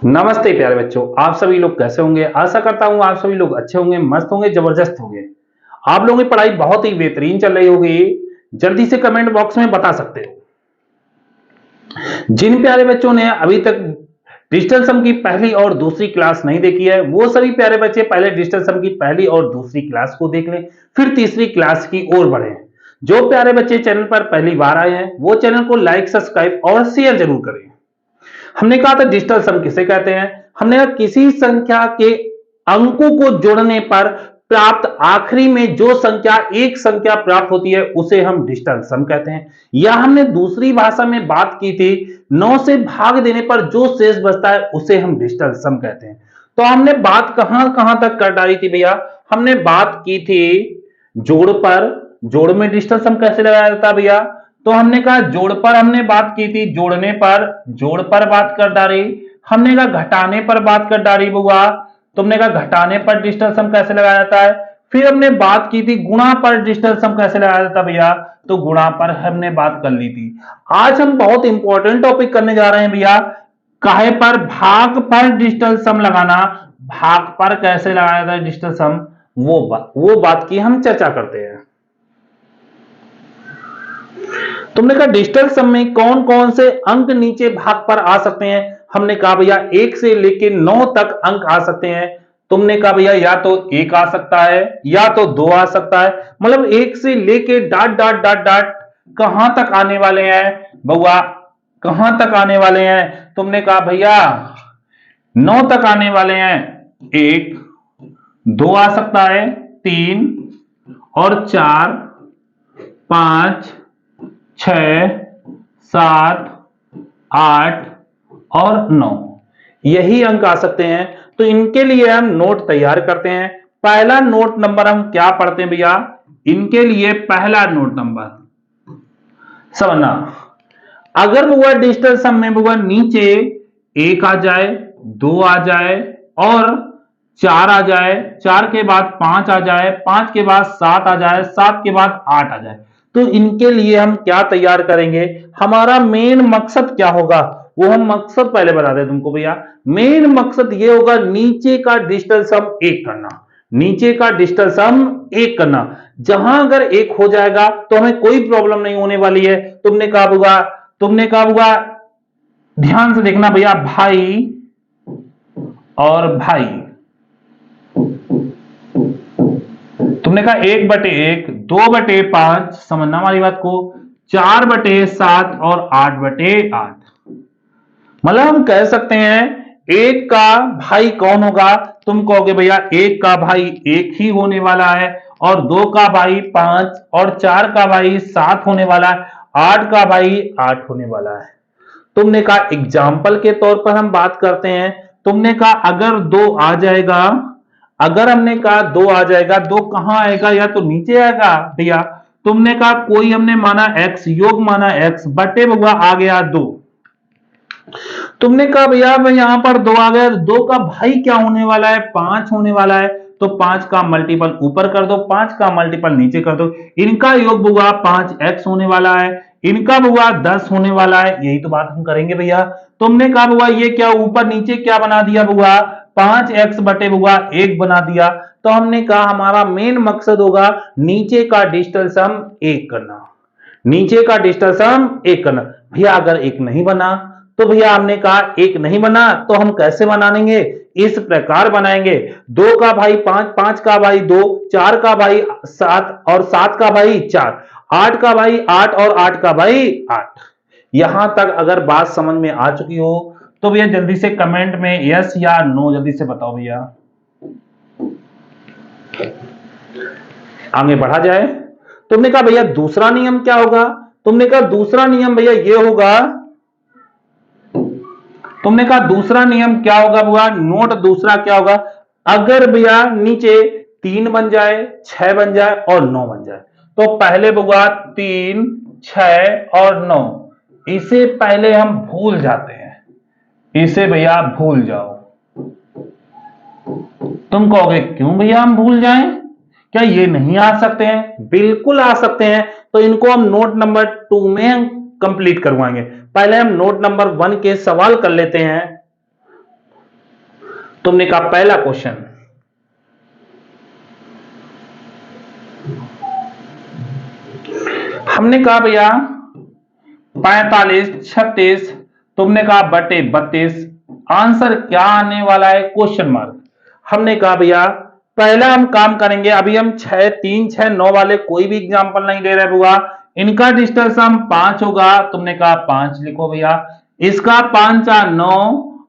नमस्ते प्यारे बच्चों, आप सभी लोग कैसे होंगे। आशा करता हूं आप सभी लोग अच्छे होंगे, मस्त होंगे, जबरदस्त होंगे। आप लोगों की पढ़ाई बहुत ही बेहतरीन चल रही होगी। जल्दी से कमेंट बॉक्स में बता सकते हो। जिन प्यारे बच्चों ने अभी तक डिजिटल सम की पहली और दूसरी क्लास नहीं देखी है, वो सभी प्यारे बच्चे पहले डिजिटल सम की पहली और दूसरी क्लास को देख लें, फिर तीसरी क्लास की ओर बढ़े। जो प्यारे बच्चे चैनल पर पहली बार आए हैं, वो चैनल को लाइक, सब्सक्राइब और शेयर जरूर करें। हमने कहा था डिजिटल सम किसे कहते हैं। हमने कहा किसी संख्या के अंकों को जोड़ने पर प्राप्त आखिरी में जो संख्या एक संख्या प्राप्त होती है उसे हम डिजिटल सम कहते हैं। या हमने दूसरी भाषा में बात की थी 9 से भाग देने पर जो शेष बचता है उसे हम डिजिटल सम कहते हैं। तो हमने बात कहां कहां तक कर डाली थी भैया। हमने बात की थी जोड़ पर। जोड़ में डिजिटल सम कैसे लगाया जाता है भैया। तो हमने कहा जोड़ पर हमने बात की थी, जोड़ने पर जोड़ पर बात कर डाली। हमने कहा घटाने पर बात कर डाली बुआ। तुमने कहा घटाने पर डिजिटल सम कैसे लगाया जाता है। फिर हमने बात की थी गुणा पर डिजिटल सम कैसे लगाया जाता भैया। तो गुणा पर हमने बात कर ली थी। आज हम बहुत इंपॉर्टेंट टॉपिक करने जा रहे हैं भैया। काहे पर, भाग पर डिजिटल सम लगाना। भाग पर कैसे लगाया जाता है डिजिटल सम, वो बात की हम चर्चा करते हैं। तुमने कहा डिजिटल सम में कौन कौन से अंक नीचे भाग पर आ सकते हैं। हमने कहा भैया 1 से लेके 9 तक अंक आ सकते हैं। तुमने कहा भैया या तो 1 आ सकता है या तो 2 आ सकता है। मतलब 1 से लेके डॉट डॉट डॉट डॉट कहां तक आने वाले हैं बउआ, कहां तक आने वाले हैं। तुमने कहा भैया 9 तक आने वाले हैं। 1, 2 आ सकता है, 3 और 4, 5, 6, 7, 8 और 9 यही अंक आ सकते हैं। तो इनके लिए हम नोट तैयार करते हैं। पहला नोट नंबर हम क्या पढ़ते हैं भैया। इनके लिए पहला नोट नंबर समझना, अगर बुआ डिजिटल सम में बुआ नीचे 1 आ जाए, 2 आ जाए और 4 आ जाए, 4 के बाद 5 आ जाए, 5 के बाद 7 आ जाए, 7 के बाद 8 आ जाए, तो इनके लिए हम क्या तैयार करेंगे। हमारा मेन मकसद क्या होगा वो हम मकसद पहले बता दें तुमको भैया। मेन मकसद ये होगा नीचे का डिजिटल सम 1 करना। नीचे का डिजिटल सम 1 करना। जहां अगर 1 हो जाएगा तो हमें कोई प्रॉब्लम नहीं होने वाली है। तुमने कहा होगा ध्यान से देखना भैया, भाई और भाई। तुमने कहा 1/1, 2/5, समझना हमारी बात को, 4/7 और 8/8। मतलब हम कह सकते हैं 1 का भाई कौन होगा। तुम कहोगे भैया 1 का भाई 1 ही होने वाला है, और 2 का भाई 5, और 4 का भाई 7 होने वाला है, 8 का भाई 8 होने वाला है। तुमने कहा एग्जाम्पल के तौर पर हम बात करते हैं। तुमने कहा अगर 2 आ जाएगा, अगर हमने कहा 2 आ जाएगा, 2 कहां आएगा, या तो नीचे आएगा भैया। तुमने कहा कोई हमने माना x, योग माना x बटे बउआ आ गया 2। तुमने कहा भैया मैं यहां पर 2 आ गया, 2 का भाई क्या होने वाला है, 5 होने वाला है। तो 5 का मल्टीपल ऊपर कर दो, 5 का मल्टीपल नीचे कर दो। इनका योग बुआ 5x होने वाला है, इनका बुआ 10 होने वाला है। यही तो बात हम करेंगे भैया। तुमने कहा बुआ ये क्या ऊपर नीचे क्या बना दिया बुआ, 5x बटे बुआ 1 बना दिया। तो हमने कहा हमारा मेन मकसद होगा नीचे का डिजिटल सम 1 करना। नीचे का डिजिटल सम 1 करना। भैया अगर 1 नहीं बना, तो भैया हमने कहा 1 नहीं बना तो हम कैसे बनाएंगे, इस प्रकार बनाएंगे। 2 का भाई 5, 5 का भाई 2, 4 का भाई 7 और 7 का भाई 4, 8 का भाई 8 और 8 का भाई 8। यहां तक अगर बात समझ में आ चुकी हो तो भैया जल्दी से कमेंट में यस या नो जल्दी से बताओ भैया, आगे बढ़ा जाए। तुमने कहा भैया दूसरा नियम क्या होगा। तुमने कहा दूसरा नियम भैया ये होगा। तुमने कहा दूसरा नियम क्या होगा बुआ, नोट दूसरा क्या होगा। अगर भैया नीचे 3 बन जाए, 6 बन जाए और 9 बन जाए, तो पहले बुआ 3, 6 और 9 इसे पहले हम भूल जाते हैं। इसे भैया भूल जाओ। तुम कहोगे क्यों भैया हम भूल जाएं, क्या ये नहीं आ सकते हैं। बिल्कुल आ सकते हैं। तो इनको हम नोट नंबर 2 में कंप्लीट करवाएंगे। पहले हम नोट नंबर 1 के सवाल कर लेते हैं। तुमने कहा पहला क्वेश्चन, हमने कहा भैया 45 36 तुमने कहा बटे 32, आंसर क्या आने वाला है क्वेश्चन मार्क। हमने कहा भैया पहला हम काम करेंगे, अभी हम 6 3 6 9 वाले कोई भी एग्जांपल नहीं दे रहे बुआ, इनका डिस्टेंस हम 5 होगा। तुमने कहा 5 लिखो भैया, इसका 5 4 9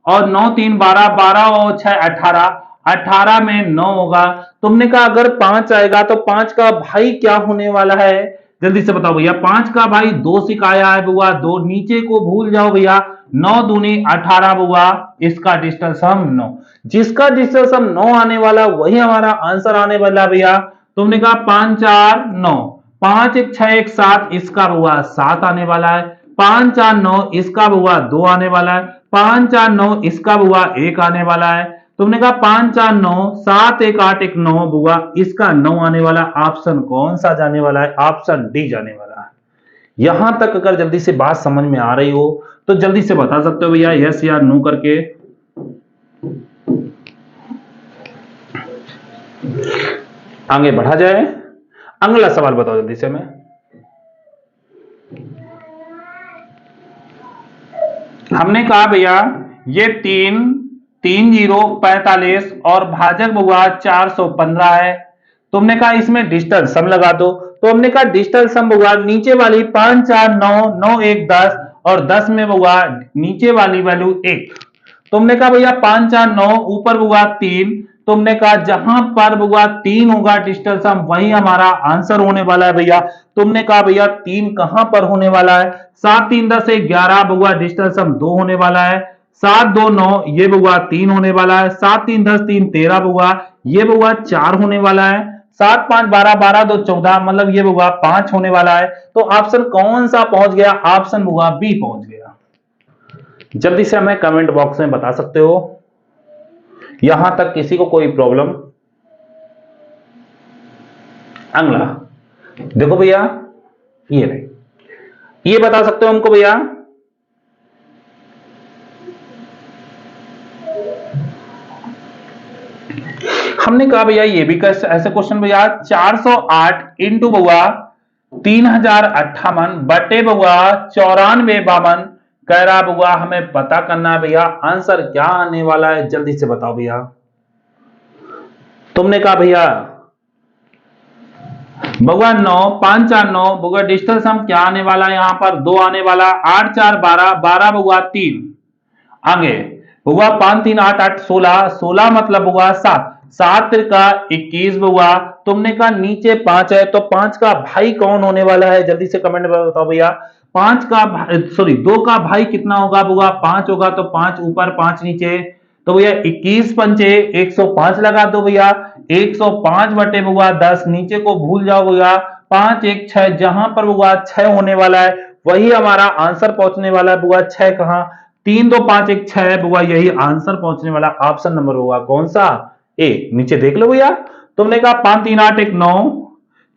और 9 3 12 12 और 6 18, 18 में 9 होगा। तुमने कहा अगर 5 आएगा तो 5 का भाई क्या होने वाला है, जल्दी से बताओ भैया। 5 का भाई 2 सिखाया है बुआ, 2 नीचे को भूल जाओ भैया, 9 दूनी 18 बुआ, इसका डिस्टेंस हम 9, जिसका डिस्टेंस हम 9 आने वाला वही हमारा आंसर आने वाला भैया। तुमने कहा 5 4 9, 5 1 6 1 7, इसका बुआ 7 आने वाला है। 5 4 9, इसका बुआ 2 आने वाला है। 5 4 9, इसका बुआ 1 आने वाला है। तुमने कहा 5 4 9 7 1 8 1 9 बुआ, इसका 9 आने वाला। ऑप्शन कौन सा जाने वाला है, ऑप्शन डी जाने वाला है। यहां तक अगर जल्दी से बात समझ में आ रही हो तो जल्दी से बता सकते हो भैया यस या नो करके। आगे बढ़ा जाए, अगला सवाल बताओ जल्दी से। मैं हमने कहा भैया ये 3 3 0 45 और भाजक बुआ 415 है। तुमने कहा इसमें डिजिटल सम लगा दो, तो हमने कहा डिजिटल सम बुआ नीचे वाली 5 4 9 9 1 10 और 10 में बुआ नीचे वाली वैल्यू 1। तुमने कहा भैया 5 4 9 ऊपर बुआ 3, तुमने कहा जहां पर बुआ 3 होगा डिजिटल सम वही हमारा आंसर होने वाला है भैया। तुमने कहा भैया 3 कहां पर होने वाला है, 7 3 10 11 बुआ डिजिटल सम 2 होने वाला है। 7 2 9 ये बुआ 3 होने वाला है। 7 3 10 3 13 बुआ, ये बुआ 4 होने वाला है। 7 5 12 12 2 14, मतलब ये बुआ 5 होने वाला है। तो ऑप्शन कौन सा पहुंच गया, ऑप्शन बुआ बी पहुंच गया। जल्दी से हमें कमेंट बॉक्स में बता सकते हो यहां तक किसी को कोई प्रॉब्लम। अगला देखो भैया, ये नहीं, ये बता सकते हो हमको भैया। हमने कहा भैया ये भी ऐसे क्वेश्चन भैया 408 इंटू बुआ 3058 बटे बुआ 94 52 कह रहा बुआ हमें पता करना है भैया आंसर क्या आने वाला है, जल्दी से बताओ भैया। तुमने कहा भैया बुआ 9 5 4 9 बुआ डिजिटल सम क्या आने वाला है, यहां पर 2 आने वाला। 8 4 12 12 बुआ 3, आगे बुआ 5 3 8 8 16 16 मतलब बुआ 7 7 का 21 बुआ। तुमने कहा नीचे 5 है तो 5 का भाई कौन होने वाला है, जल्दी से कमेंट में बताओ भैया। 5 का सॉरी 2 का भाई कितना होगा बुआ, 5 होगा तो 5 ऊपर 5 नीचे, तो भैया 21 पंचे 105 लगा दो भैया। 105 बटे बुआ 10, नीचे को भूल जाओ भैया। 5 1 6, जहां पर बुआ 6 होने वाला है वही हमारा आंसर पहुंचने वाला है बुआ। 6 कहां, 3 2 5 1 6 बुआ, यही आंसर पहुंचने वाला। ऑप्शन नंबर होगा कौन सा, ए। नीचे देख लो भैया। तुमने कहा 5 3 8 1 9,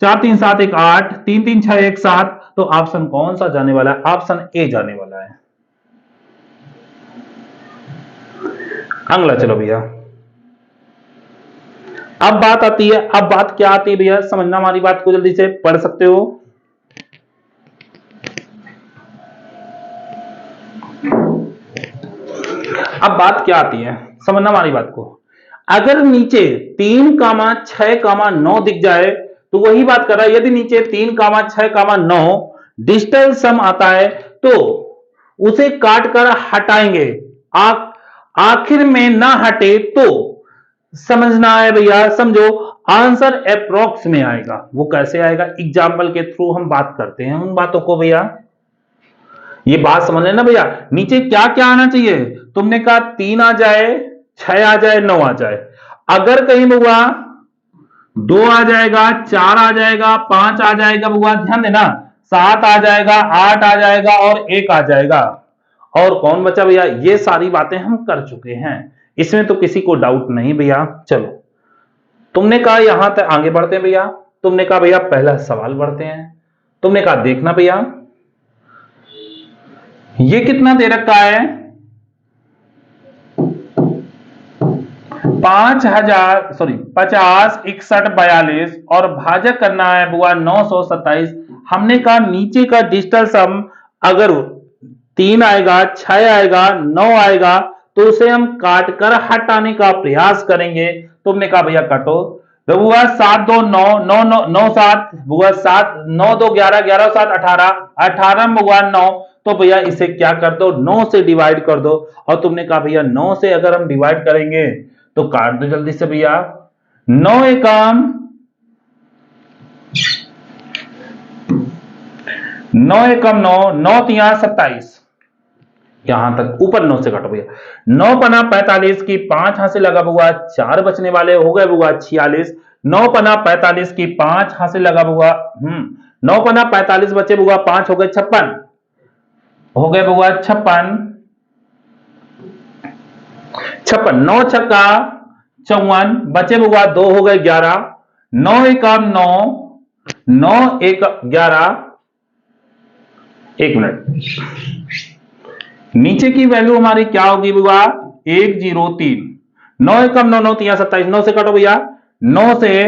4 3 7 1 8, 3 3 6 1 7, तो ऑप्शन कौन सा जाने वाला है, ऑप्शन ए जाने वाला है। अगला चलो भैया, अब बात आती है, अब बात क्या आती है भैया, समझना हमारी बात को, जल्दी से पढ़ सकते हो। अब बात क्या आती है, समझना हमारी बात को। अगर नीचे 3 6 9 दिख जाए तो वही बात कर रहा है, यदि नीचे 3 6 9 डिजिटल सम आता है तो उसे काट कर हटाएंगे, आखिर में ना हटे तो समझना है भैया, समझो आंसर अप्रोक्स में आएगा। वो कैसे आएगा, एग्जाम्पल के थ्रू हम बात करते हैं उन बातों को भैया। ये बात समझ लेना भैया, नीचे क्या क्या आना चाहिए। तुमने कहा 3 आ जाए, 6 आ जाए, 9 आ जाए। अगर कहीं बुआ 2 आ जाएगा, 4 आ जाएगा, 5 आ जाएगा बुआ, ध्यान देना, 7 आ जाएगा, 8 आ जाएगा और 1 आ जाएगा, और कौन बचा भैया। ये सारी बातें हम कर चुके हैं, इसमें तो किसी को डाउट नहीं भैया। चलो तुमने कहा यहां तक आगे बढ़ते हैं भैया। तुमने कहा भैया पहला सवाल बढ़ते हैं। तुमने कहा देखना भैया ये कितना दे रखा है 50, 61, 42 और भाजक करना है बुआ 927। हमने कहा नीचे का डिजिटल सम अगर 3 आएगा, 6 आएगा, 9 आएगा तो उसे हम काट कर हटाने का प्रयास करेंगे। तुमने कहा भैया काटो, तो बुआ 7 2 9 9 9 9 7 बुआ 7 9 2 11 11 7 18 18 बुआ 9। तो भैया इसे क्या कर दो 9 से डिवाइड कर दो। और तुमने कहा भैया 9 से अगर हम डिवाइड करेंगे तो काट दो जल्दी से भैया। 9 एकम 9 एकम 9 9 तिया 27, यहां तक ऊपर 9 से काटो भैया। 9 पना 45 की 5 हासिल लगा बुआ 4 बचने वाले हो गए बुआ 46। 9 पना 45 की 5 हासिल लगा बुआ 9 पना 45 बचे बुआ 5 हो गए 56, हो गए बुआ 56 56। 9 छक्का 54 बचे बुआ 2 हो गए 11। 9 एकम 9 9 एक 11, एक मिनट, नीचे की वैल्यू हमारी क्या होगी बुआ 103। 9 एकम 9 9 तिया 27, 9 से काटो भैया। 9 से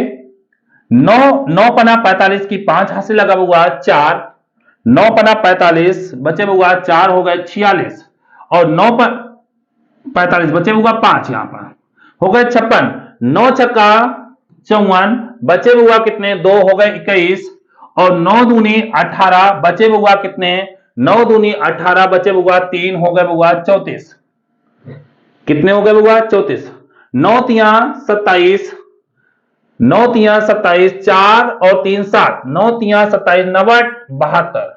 9 9 पना 45 की 5 हासिल लगा बुआ 4। 9 पना 45 बचे बुआ 4 हो गए 46 और 9 45 बचे बुआ 5, यहां पर हो गए 56। 9 छक्का 54 बचे बुआ कितने 2 हो गए 21 और 9 दूनी 18 बचे बुआ कितने 9 दूनी 18 बचे बुआ 3 हो गए बुआ 34, कितने हो गए बुआ 34। 9 तिया 27 9 तिया 27 4 और 3 7 9 तिया 27 9 72।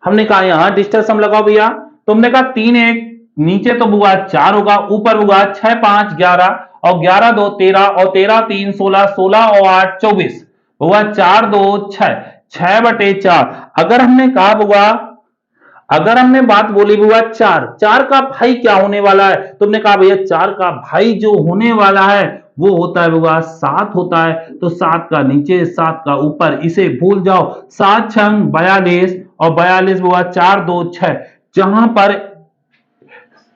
हमने कहा यहां डिजिटल सम लगाओ भैया। तुमने कहा 3 1 नीचे तो बुआ 4 होगा, ऊपर बुआ 6 5 11 और 11 2 13 और 13 3 16 16 और 8 24 बुआ 4 2 6 6 बटे 4। अगर हमने कहा बुआ, अगर हमने बात बोली बुआ 4 4 का भाई क्या होने वाला है, तुमने कहा भैया 4 का भाई जो होने वाला है वो होता है बुआ 7 होता है। तो 7 का नीचे 7 का ऊपर, इसे भूल जाओ। 7 छंग 42 और 42 बुआ 4 2 6।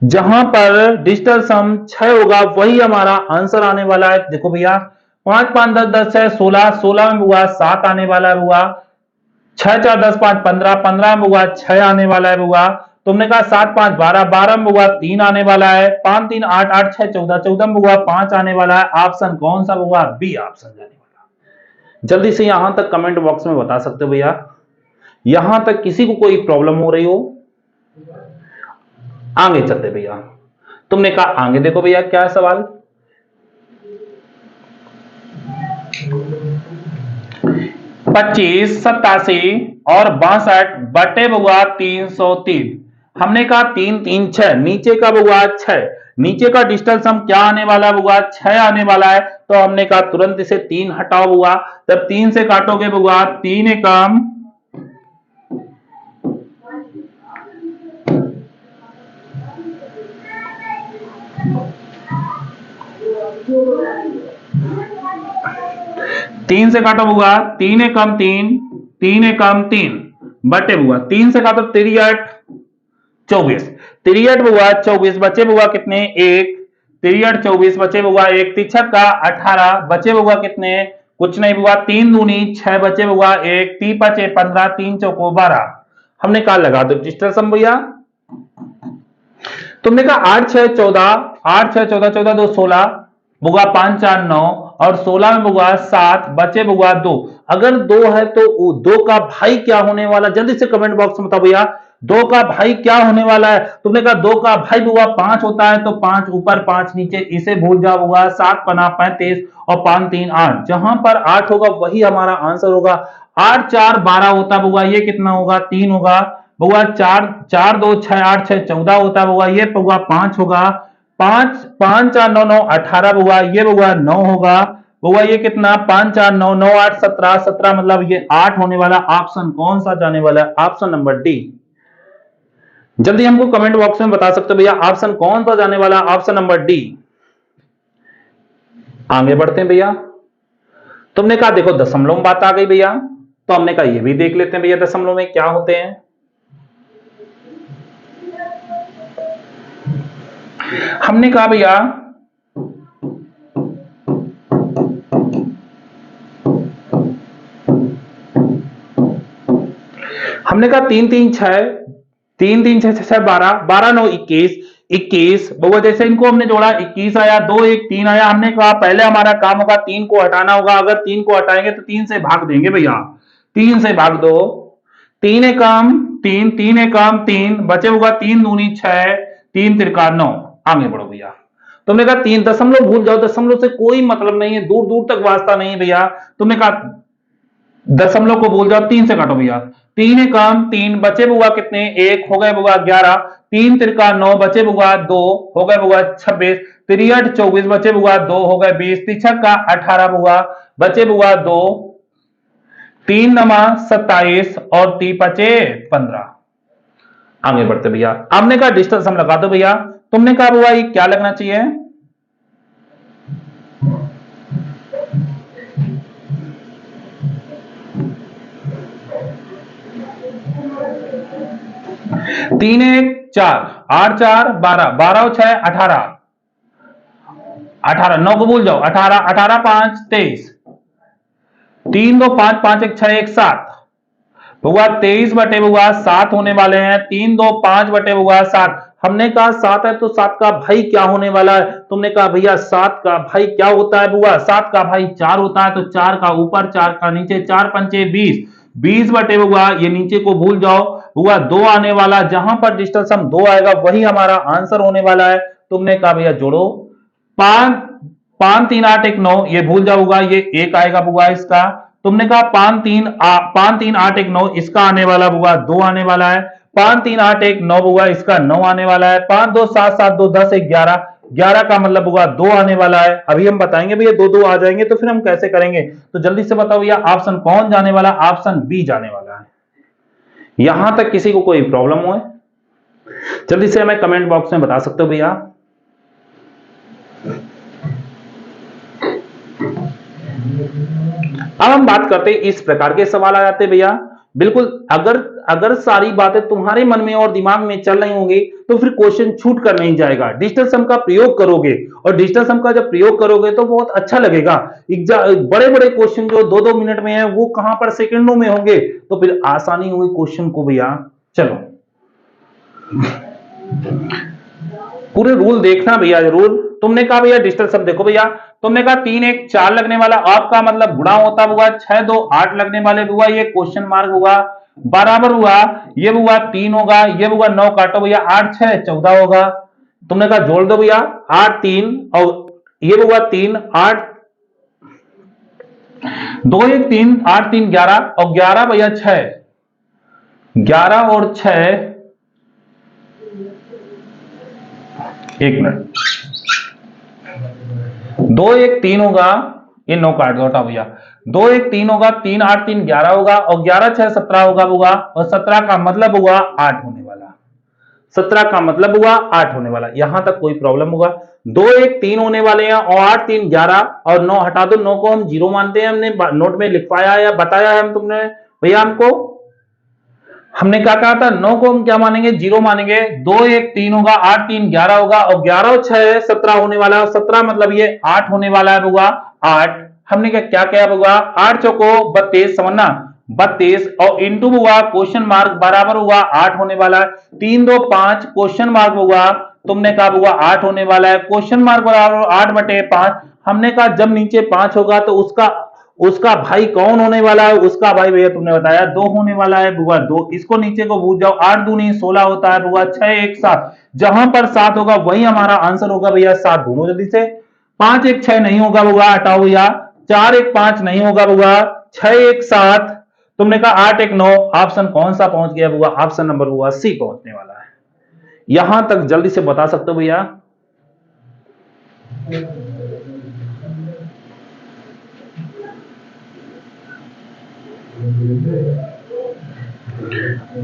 जहां पर डिजिटल सम 6 होगा वही हमारा आंसर आने वाला है। देखो भैया 5 5 10 10 6 16 16 में बुआ 7 आने वाला है बुआ। 6 4 10 5 15 15 में बुआ 6 आने वाला है बुआ। तुमने कहा 7 5 12 12 में बुआ 3 आने वाला है। 5 3 8 8 6 14 14 में बुआ 5 आने वाला है। ऑप्शन कौन सा बुआ बी ऑप्शन जाने वाला। जल्दी से यहां तक कमेंट बॉक्स में बता सकते हो भैया, यहां तक किसी को कोई प्रॉब्लम हो रही हो। आगे चलते भैया। तुमने कहा आगे देखो भैया क्या है सवाल। 25 87 और 62 बटे बुआ 303। हमने कहा 3 3 6, नीचे का बुआ 6, नीचे का डिजिटल सम क्या आने वाला बुआ 6 आने वाला है। तो हमने कहा तुरंत इसे 3 हटाओ बुआ। जब 3 से काटोगे बुआ 3 एकम 3 से काटो बुआ 3 एकम 3 3 एकम 3 बटे बुआ 3 से काटो 3 8 24 3 8 बुआ 24 बचे बुआ कितने 1 3 8 24 बचे बुआ 1 तिछक का 18 बचे बुआ कितने कुछ नहीं बुआ 3 दूनी 6 बचे बुआ 1 3 5 15 3 चौको 12। हमने कहा लगा दो डिजिटल सम भैया। तुमने कहा 8 6 14 8 6 14 14 2 16 बुआ 5 4 9 और 16 में बुआ 7 बचे बुआ 2। अगर 2 है तो 2 का भाई क्या होने वाला, जल्दी से कमेंट बॉक्स में बताओ भैया 2 का भाई क्या होने वाला है। तुमने कहा 2 का भाई बुआ 5 होता है, तो 5 ऊपर 5 नीचे, इसे भूल जाओ बुआ। 7 पना 35 और 5 3 8, जहां पर 8 होगा वही हमारा आंसर होगा। 8 4 12 होता बुआ, ये कितना होगा 3 होगा बुआ। 4 4 2 6 8 6 14 होता बुआ, ये बुआ 5 होगा। 5 5 4 9 9 18 बुआ, ये बुआ 9 होगा बुआ। ये कितना 5 4 9 9 8 17 17, मतलब ये 8 होने वाला। ऑप्शन कौन सा जाने वाला है, ऑप्शन नंबर डी। जल्दी हमको कमेंट बॉक्स में बता सकते हो भैया ऑप्शन कौन सा जाने वाला, ऑप्शन नंबर डी। आगे बढ़ते हैं भैया। तुमने कहा देखो दशमलव में बात आ गई भैया, तो हमने कहा ये भी देख लेते हैं भैया दशमलव में क्या होते हैं। हमने कहा भैया हमने कहा 3 3 6 3 3 6 6 12 12 9 21 21 बहुआ जैसे इनको हमने जोड़ा 21 आया, 2 1 3 आया। हमने कहा पहले हमारा काम होगा 3 को हटाना होगा। अगर 3 को हटाएंगे तो 3 से भाग देंगे भैया, 3 से भाग दो, 3 एकम 3 3 एकम 3 बचे होगा 3 दूनी 6 3 तिरका 9। आगे बढ़ो भैया। तुमने कहा 3 दशमलव भूल जाओ, दशमलव से कोई मतलब नहीं है, दूर दूर तक वास्ता नहीं है भैया। तुमने कहा दशमलव को भूल जाओ, 3 से काटो भैया, 3 एकम 3 बचे बुआ कितने 1 हो गए बुआ 11, 3 तिरका 9 बचे बुआ 2 हो गए बुआ 26, 3 24 बचे बुआ 2 हो गए 20, 3 18 बुआ बचे बुआ 2, 3 नमा 27 और 3 5 15। आगे बढ़ते भैया। आपने कहा डिस्टेंस हम लगा दो भैया। तुमने कहा बुआ ये क्या लगना चाहिए, तीन 1 4 8 4 12 12 6 18 18 9 को भूल जाओ 18 18 5 23 3 2 5 5 1 6 1 7 बुआ 23 बटे बुआ 7 होने वाले हैं। 3 2 5 बटे बुआ 7। हमने कहा 7 है तो 7 का भाई क्या होने वाला है। तुमने कहा भैया 7 का भाई क्या होता है बुआ, 7 का भाई 4 होता है। तो 4 का ऊपर 4 का नीचे, 4 पंचे 20 20 बटे बुआ ये नीचे को भूल जाओ बुआ 2 आने वाला, जहां पर डिस्टेंस हम 2 आएगा वही हमारा आंसर होने वाला है। तुमने कहा भैया जोड़ो 5 5 3 8 1 9 ये भूल जाओगा, ये 1 आएगा बुआ इसका। तुमने कहा 5 3 8 1 9 इसका आने वाला बुआ 2 आने वाला है। 5 3 8 1 9 बुआ इसका 9 आने वाला है। 5 2 7 7 2 10 1 11 11 का मतलब बुआ 2 आने वाला है। अभी हम बताएंगे भैया 2 2 आ जाएंगे तो फिर हम कैसे करेंगे। तो जल्दी से बताओ भैया ऑप्शन कौन जाने वाला, ऑप्शन बी जाने वाला है। यहां तक किसी को कोई प्रॉब्लम हो, जल्दी से हमें कमेंट बॉक्स में बता सकते हो भैया। अब हम बात करते हैं इस प्रकार के सवाल आ जाते हैं भैया। बिल्कुल अगर सारी बातें तुम्हारे मन में और दिमाग में चल रही होंगी तो फिर क्वेश्चन छूट कर नहीं जाएगा। डिजिटल सम का प्रयोग करोगे और डिजिटल सम का जब प्रयोग करोगे तो बहुत अच्छा लगेगा। बड़े बड़े क्वेश्चन जो 2-2 मिनट में है वो कहां पर सेकंडों में होंगे, तो फिर आसानी होगी क्वेश्चन को भैया। चलो पूरे रूल देखना भैया जरूर। तुमने कहा भैया डिजिटल सम देखो भैया, तुमने कहा 3 1 4 लगने वाला आपका मतलब गुणा होता हुआ 6 2 8 लगने वाले हुआ, ये क्वेश्चन मार्क हुआ बराबर हुआ, ये हुआ 3 होगा, ये हुआ 9 काटो भैया 8 6 14 होगा। तुमने कहा जोड़ दो भैया 8 3 और ये हुआ 3 8 2 1 3 8 3 11 और 11 भैया 6 11 और 6 1 मिनट 2 1 3 होगा, ये 9 काट दो हटा भैया, 2 1 3 होगा, 3 8 3 11 होगा और 11 6 17 होगा और 17 का मतलब हुआ 8 होने वाला। 17 का मतलब हुआ 8 होने वाला। यहां तक कोई प्रॉब्लम होगा। 2 1 3 होने वाले हैं और 8 3 11 और 9 हटा दो, 9 को हम 0 मानते हैं, हमने नोट में लिखवाया या बताया है हम तुमने भैया हमको। हमने क्या कहा था 9 को हम क्या मानेंगे 0 मानेंगे। 2 1 3 होगा, 8 3 11 होगा और 11 6 17 होने वाला है। 17 मतलब ये 8 होने वाला है होगा 8। हमने क्या क्या होगा 8 चौको 32 समझना 32 और इंटू हुआ क्वेश्चन मार्क बराबर हुआ 8 होने वाला है। 3 2 5 क्वेश्चन मार्क होगा, तुमने कहा हुआ 8 होने वाला है। क्वेश्चन मार्क बराबर 8 बटे 5। हमने कहा जब नीचे 5 होगा तो उसका भाई कौन होने वाला है, उसका भाई भैया तुमने बताया 2 होने वाला है बुआ 2। इसको नीचे को भूल जाओ, 8 दूनी 16 होता है बुआ 6 1 7। जहां पर 7 होगा वही हमारा आंसर होगा भैया 7। ढूंढो जल्दी से। 5 1 6 नहीं होगा बुआ, हटाओ भैया। 4 1 5 नहीं होगा बुआ, 6 1 7। तुमने कहा 8 1 9। ऑप्शन कौन सा पहुंच गया बुआ, ऑप्शन नंबर बुआ सी पहुंचने वाला है। यहां तक जल्दी से बता सकते हो भैया।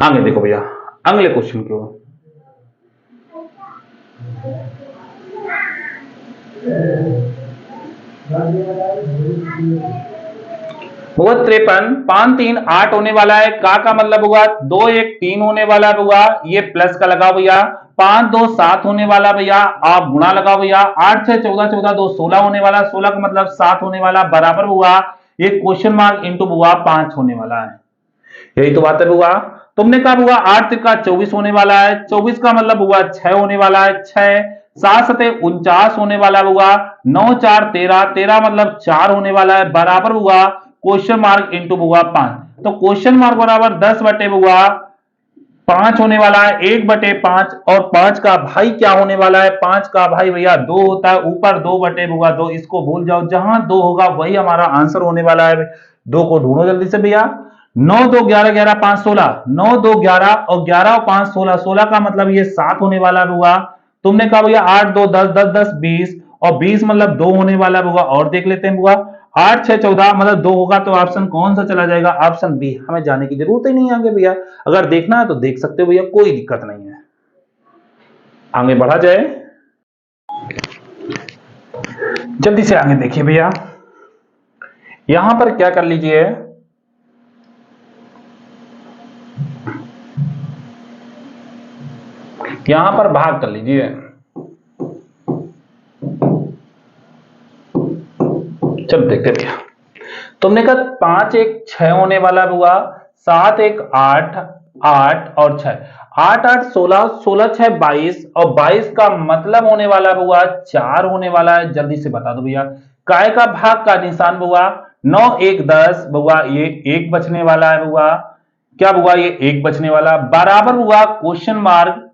आगे देखो भैया अगले क्वेश्चन की ओर। 53 5 3 8 होने वाला है, का मतलब होगा 2 1 3 होने वाला होगा, ये प्लस का लगा भैया 5 2 7 होने वाला भैया, आप गुणा लगाओ भैया, 8 6 14 14 2 16 होने वाला, 16 का मतलब 7 होने वाला, बराबर हुआ ये क्वेश्चन मार्क इंटू हुआ 5 होने वाला है। यही तो बात है हुआ। तुमने कहा हुआ 8 का 24 होने वाला है, 24 का मतलब हुआ 6 होने वाला है, 6 7 7 49 होने वाला हुआ, 9 4 13 13 मतलब 4 होने वाला है, बराबर हुआ क्वेश्चन मार्क इंटू हुआ 5। तो क्वेश्चन मार्क बराबर 10 बटे हुआ 5 होने वाला है, 1 बटे 5, और 5 का भाई क्या होने वाला है, 5 का भाई भैया 2 होता है, ऊपर 2 बटे हुआ 2, इसको भूल जाओ, जहां 2 होगा वही हमारा आंसर होने वाला है। 2 को ढूंढो जल्दी से भैया। 9 2 11 11 5 16, 9 2 11 और 11 और 5 16, 16 का मतलब ये 7 होने वाला हुआ। तुमने कहा भैया 8 2 10 10 10 20, और 20 मतलब 2 होने वाला होगा, और देख लेते हैं हुआ 8 6 14 मतलब 2 होगा, तो ऑप्शन कौन सा चला जाएगा, ऑप्शन बी। हमें जाने की जरूरत ही नहीं आगे भैया, अगर देखना है तो देख सकते हो भैया, कोई दिक्कत नहीं है। आगे बढ़ा जाए, जल्दी से आगे देखिए भैया, यहां पर क्या कर लीजिए, यहां पर भाग कर लीजिए। चलो देखते भैया, तुमने कहा 5 1 6 होने वाला हुआ, 7 1 8 8 और 6, 8 8 16 16 6 22, और 22 का मतलब होने वाला हुआ 4 होने वाला है। जल्दी से बता दो भैया, काय का भाग का निशान हुआ 9 1 10 हुआ, ये 1 बचने वाला है हुआ, क्या हुआ ये 1 बचने वाला, बराबर हुआ क्वेश्चन मार्क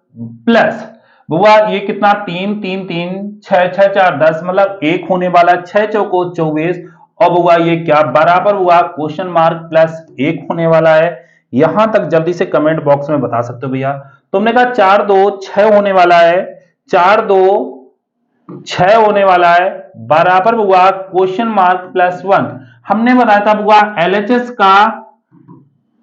प्लस हुआ ये कितना 3 3 3 6 6 4 10 मतलब 1 होने वाला, 6 चौको 24, अब हुआ ये क्या, बराबर हुआ क्वेश्चन मार्क प्लस 1 होने वाला है। यहां तक जल्दी से कमेंट बॉक्स में बता सकते हो भैया। तुमने कहा 4 2 6 होने वाला है, 4 2 6 होने वाला है, बराबर हुआ क्वेश्चन मार्क प्लस 1। हमने बताया था हुआ एलएचएस का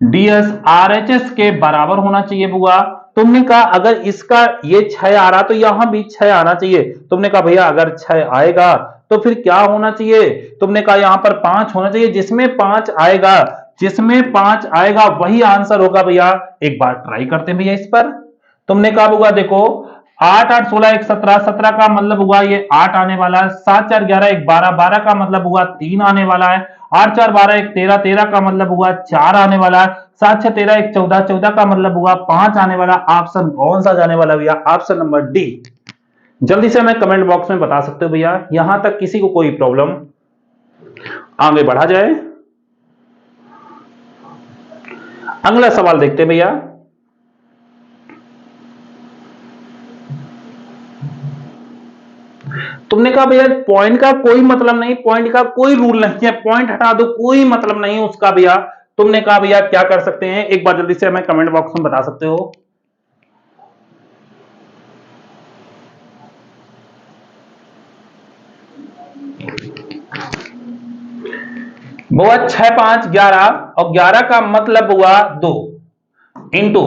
डीएस आरएचएस के बराबर होना चाहिए बुआ। तुमने कहा अगर इसका ये 6 आ रहा तो यहां भी 6 आना चाहिए। तुमने कहा भैया अगर 6 आएगा तो फिर क्या होना चाहिए, तुमने कहा यहां पर 5 होना चाहिए, जिसमें 5 आएगा, जिसमें 5 आएगा वही आंसर होगा भैया। एक बार ट्राई करते हैं भैया इस पर। तुमने कहा होगा देखो 8 8 16 1 17, 17 का मतलब हुआ ये 8 आने वाला है, 7 4 11 1 12, 12 का मतलब हुआ 3 आने वाला है, 8 4 12 1 13, 13 का मतलब हुआ 4 आने वाला है, 7 6 13 1 14, 14 का मतलब हुआ 5 आने वाला। ऑप्शन कौन सा जाने वाला भैया, ऑप्शन नंबर डी। जल्दी से हमें कमेंट बॉक्स में बता सकते हो भैया, यहां तक किसी को कोई प्रॉब्लम। आगे बढ़ा जाए, अगला सवाल देखते हैं भैया। तुमने कहा भैया पॉइंट का कोई मतलब नहीं, पॉइंट का कोई रूल नहीं है, पॉइंट हटा दो, कोई मतलब नहीं उसका भैया। तुमने कहा भैया क्या कर सकते हैं, एक बार जल्दी से हमें कमेंट बॉक्स में बता सकते हो। हुआ 6 5 11, और 11 का मतलब हुआ 2 इंटू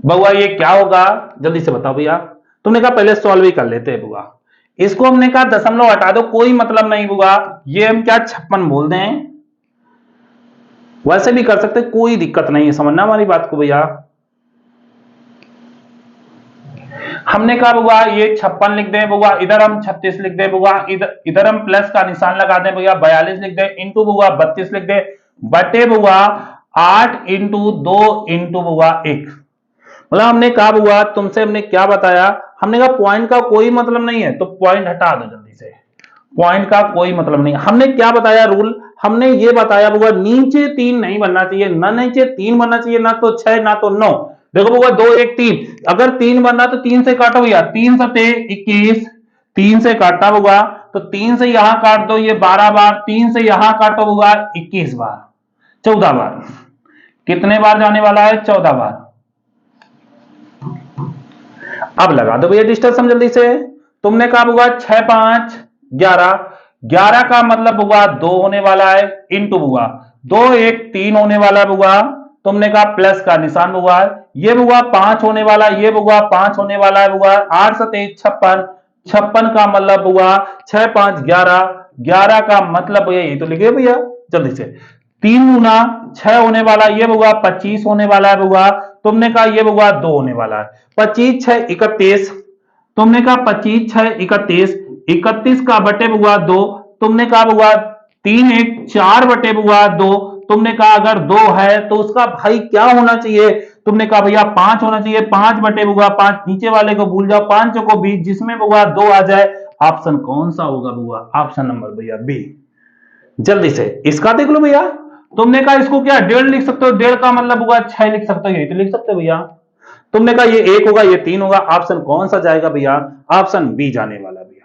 बुआ ये क्या होगा, जल्दी से बताओ भैया। तुमने कहा पहले सॉल्व ही कर लेते हैं बुआ, इसको हमने कहा दशमलव हटा दो, कोई मतलब नहीं बुआ, ये हम क्या 56 बोल दें, वैसे भी कर सकते, कोई दिक्कत नहीं है, समझना हमारी बात को भैया। हमने कहा बुआ ये 56 लिख दें बुआ, इधर हम 36 लिख दें बुआ, इधर हम प्लस का निशान लगा दें भैया, 42 लिख दें, इंटू बुआ 32 लिख दें, बटे बुआ 8 इंटू 2 इंटू बुआ 1। मतलब हमने कहा बुआ तुमसे, हमने क्या बताया, हमने कहा पॉइंट का कोई मतलब नहीं है, तो पॉइंट हटा दो जल्दी से, पॉइंट का कोई मतलब नहीं। हमने क्या बताया रूल, हमने ये बताया बुआ नीचे 3 नहीं बनना चाहिए, ना नीचे 3 बनना चाहिए, ना तो 6 ना तो 9। देखो बुआ 2 1 3, अगर 3 बनना तो 3 से काटो भैया, 3 सते 21, 3 से काटा बुआ तो 3 से यहां काट दो, ये 12 बार, 3 से यहां काटो बुआ 21 बार, 14 बार, कितने बार जाने वाला है, 14 बार। अब लगा दो भैया डिस्टेंस जल्दी से। तुमने कहा होगा 6 5 11, 11 का मतलब हुआ 2 होने वाला है, इंटू हुआ 2 1 3 होने वाला हुआ, तुमने कहा प्लस का निशान हुआ, ये हुआ 5 होने वाला, ये हुआ 5 होने वाला हुआ, 8 7 56, 56 का मतलब हुआ 6 5 11, 11 का मतलब यही तो लिखे भैया जल्दी से, 3 गुना 6 होने वाला, ये हुआ 25 होने वाला हुआ, तुमने कहा ये बउआ 2 होने वाला है। 25 6 31, तुमने कहा 25 6 31, 31 का बटे बउआ 2, तुमने कहा बउआ 3 1 4 बटे बउआ 2, तुमने कहा अगर 2 है तो उसका भाई क्या होना चाहिए, तुमने कहा भैया 5 होना चाहिए। 5 बटे बउआ 5, नीचे वाले को भूल जाओ, 5 को 20, जिसमें बउआ 2 आ जाए। ऑप्शन कौन सा होगा बउआ? ऑप्शन नंबर भैया बी। जल्दी से इसका देख लो भैया। तुमने कहा इसको क्या 1.5 लिख सकते हो, 1.5 का मतलब होगा 6 लिख सकते हो, यही तो लिख सकते हो भैया। तुमने कहा ये 1 होगा, ये 3 होगा, ऑप्शन कौन सा जाएगा भैया? ऑप्शन बी जाने वाला भैया।